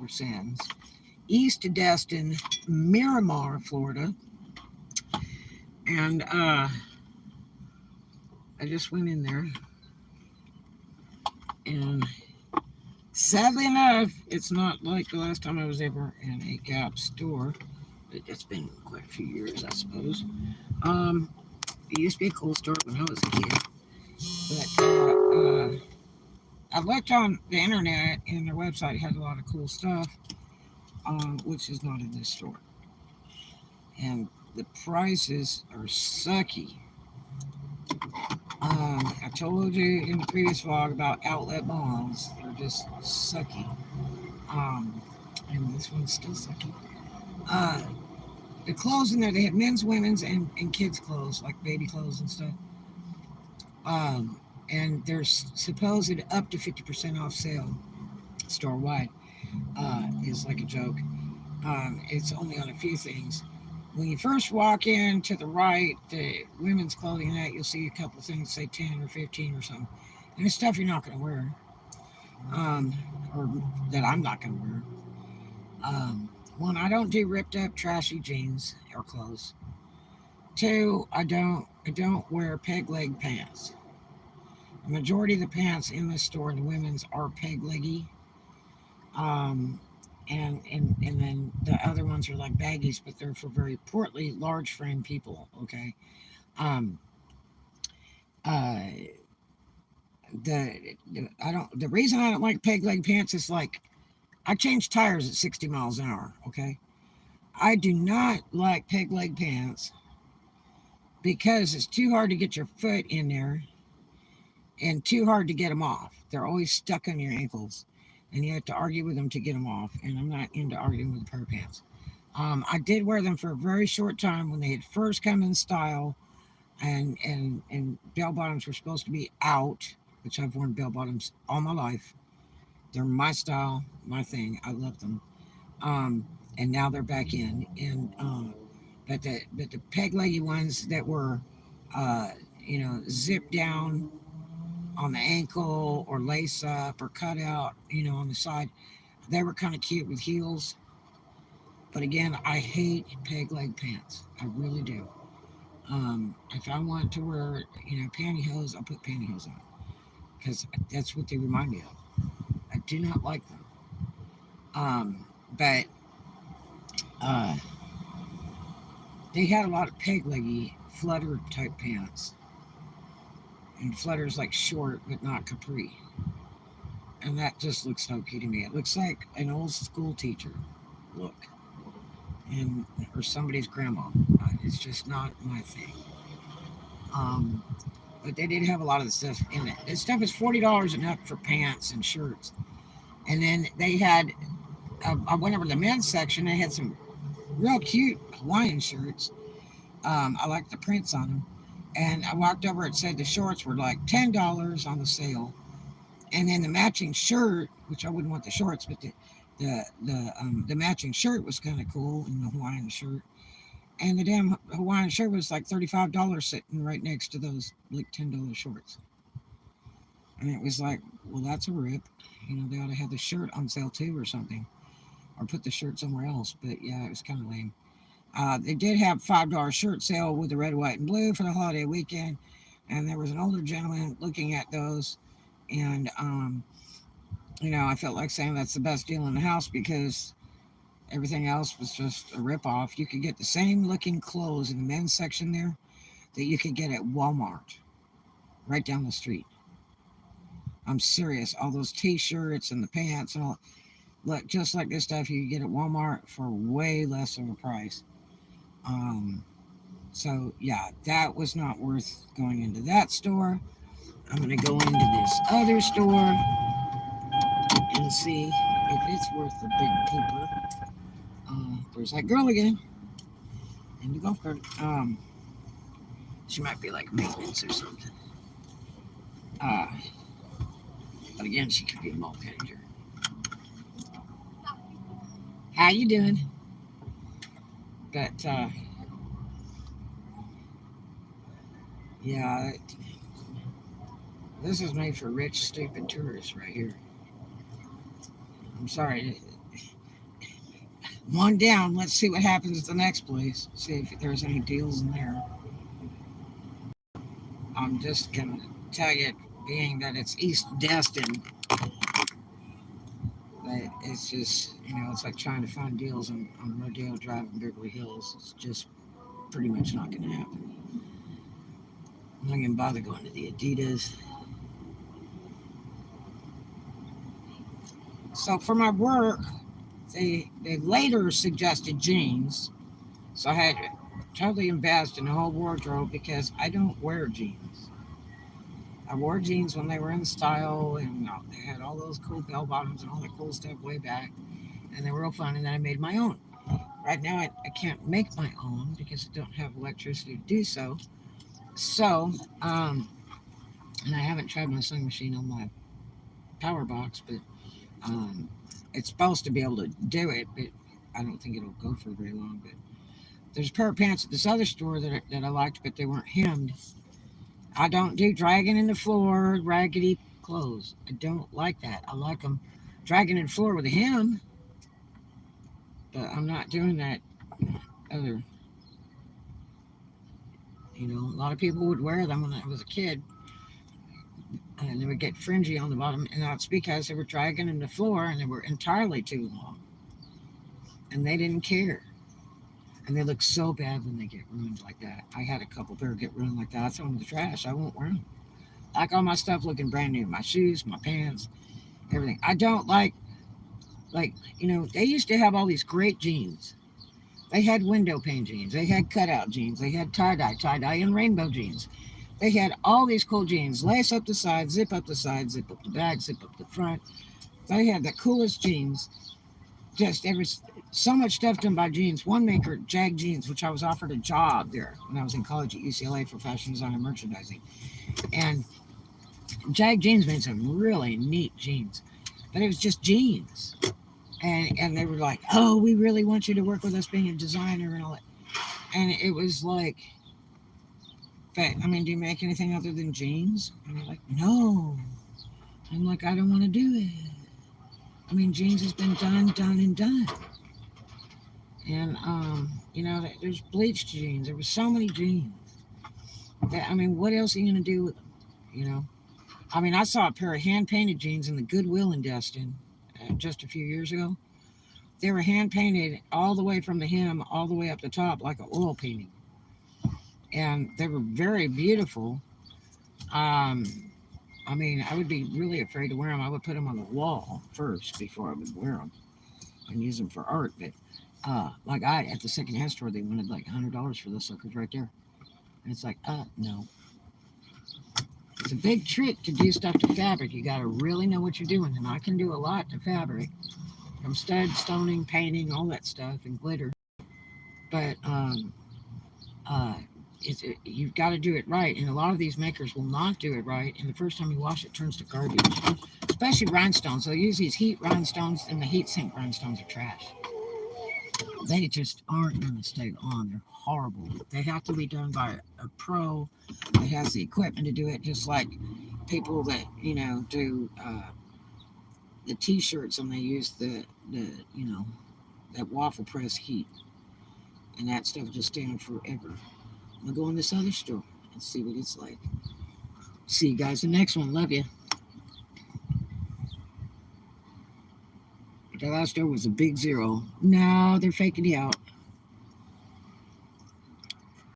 Silver Sands, east of Destin, Miramar, Florida. And I just went in there, and sadly enough, it's not like the last time I was ever in a Gap store. It's been quite a few years, I suppose. Um, it used to be a cool store when I was a kid. But I looked on the internet, and their website had a lot of cool stuff, which is not in this store. And the prices are sucky. I told you in the previous vlog about outlet malls. They're just sucky. Um, and this one's still sucky. Uh, the clothes in there, they have men's, women's, and kids' clothes, like baby clothes and stuff. And there's supposed up to 50% off sale store wide. Is like a joke. It's only on a few things. When you first walk in to the right, the women's clothing and that, you'll see a couple of things say 10 or 15 or something. And it's stuff you're not going to wear, um, or that I'm not going to wear. One, I don't do ripped up, trashy jeans or clothes. Two, I don't wear peg leg pants. The majority of the pants in this store, in the women's, are peg leggy. Um, and then the other ones are like baggies, but they're for very portly, large frame people. Okay. Um, uh, the I don't the reason I don't like peg leg pants is like I change tires at 60 miles an hour. Okay. I do not like peg leg pants because it's too hard to get your foot in there and too hard to get them off. They're always stuck on your ankles, and you have to argue with them to get them off. And I'm not into arguing with a pair of pants. I did wear them for a very short time when they had first come in style, and bell bottoms were supposed to be out, which I've worn bell bottoms all my life. They're my style, my thing. I love them. And now they're back in. And but the peg leggy ones that were, uh, zipped down on the ankle or lace up or cut out, on the side, they were kind of cute with heels. But again, I hate peg leg pants. I really do. If I want to wear, pantyhose, I'll put pantyhose on because that's what they remind me of. I do not like them. But uh, they had a lot of peg leggy flutter type pants, and flutters like short but not capri, and that just looks hokey to me. It looks like an old school teacher look, and or somebody's grandma. It's just not my thing. Um, but they did have a lot of the stuff in it. This stuff is $40 and up for pants and shirts. And then they had, I went over to the men's section. They had some real cute Hawaiian shirts. I liked the prints on them. And I walked over. It said the shorts were like $10 on the sale, and then the matching shirt, which I wouldn't want the shorts, but the matching shirt was kind of cool, and the Hawaiian shirt. And the damn Hawaiian shirt was like $35 sitting right next to those like $10 shorts. And it was like, well, that's a rip. They ought to have the shirt on sale too or something, or put the shirt somewhere else. But yeah, it was kind of lame. They did have $5 shirt sale with the red, white, and blue for the holiday weekend. And there was an older gentleman looking at those. And, I felt like saying that's the best deal in the house because everything else was just a ripoff. You could get the same looking clothes in the men's section there that you could get at Walmart right down the street. I'm serious. All those t-shirts and the pants and all. Look, just like this stuff you could get at Walmart for way less of a price. Um, so, yeah, that was not worth going into that store. I'm going to go into this other store and see if it's worth the big pooper. There's that girl again in the golf cart. She might be like maintenance or something. Uh, but again, she could be a mall manager. How you doing? But yeah, this is made for rich, stupid tourists right here. I'm sorry. One down. Let's see what happens at the next place. See if there's any deals in there. I'm just gonna tell you, being that it's East Destin, but it's just, it's like trying to find deals on Rodeo Drive in Beverly Hills. It's just pretty much not gonna happen. I'm not gonna bother going to the Adidas. So for my work, they later suggested jeans. So I had to totally invest in a whole wardrobe because I don't wear jeans. I wore jeans when they were in style, and they had all those cool bell bottoms and all that cool stuff way back, and they were real fun. And then I made my own. Right now, I can't make my own because I don't have electricity to do so. So, and I haven't tried my sewing machine on my power box, but um, it's supposed to be able to do it, but I don't think it'll go for very long. But there's a pair of pants at this other store that I liked, but they weren't hemmed. I don't do dragging in the floor, raggedy clothes. I don't like that. I like them dragging in the floor with a hem, but I'm not doing that other. A lot of people would wear them when I was a kid, and they would get fringy on the bottom, and that's because they were dragging in the floor and they were entirely too long, and they didn't care. And they look so bad when they get ruined like that. I had a couple pair get ruined like that. I throw them in the trash. I won't wear them. I like all my stuff looking brand new. My shoes, my pants, everything. I don't like, they used to have all these great jeans. They had window pane jeans. They had cutout jeans. They had tie-dye, and rainbow jeans. They had all these cool jeans. Lace up the sides, zip up the back, zip up the front. They had the coolest jeans. Just so much stuff done by jeans. One maker, Jag Jeans, which I was offered a job there when I was in college at UCLA for fashion design and merchandising. And Jag Jeans made some really neat jeans, but it was just jeans. And they were like, oh, we really want you to work with us being a designer and all that. And it was like, but I mean, do you make anything other than jeans? And they're like, no. I'm like, I don't want to do it. I mean, jeans has been done, and done. And there's bleached jeans. There were so many jeans. I mean, what else are you gonna do with them? You know. I mean, I saw a pair of hand painted jeans in the Goodwill in Destin just a few years ago. They were hand painted all the way from the hem all the way up the top, like an oil painting, and they were very beautiful. Um, I mean, I would be really afraid to wear them. I would put them on the wall first before I would wear them and use them for art. But like at the secondhand store, they wanted like $100 for those suckers right there, and it's like, no. It's a big trick to do stuff to fabric. You got to really know what you're doing, and I can do a lot to fabric, from stud, stoning, painting, all that stuff, and glitter. But uh, you've got to do it right, and a lot of these makers will not do it right, and the first time you wash it, it turns to garbage. Especially rhinestones. They'll use these heat rhinestones, and the heat sink rhinestones are trash. They just aren't going to stay on. They're horrible. They have to be done by a pro that has the equipment to do it, just like people that do the t-shirts, and they use the that waffle press heat, and that stuff just stay on forever. I'm gonna go in this other store and see what it's like. See you guys in the next one. Love you. That last store was a big zero. No, they're faking you out.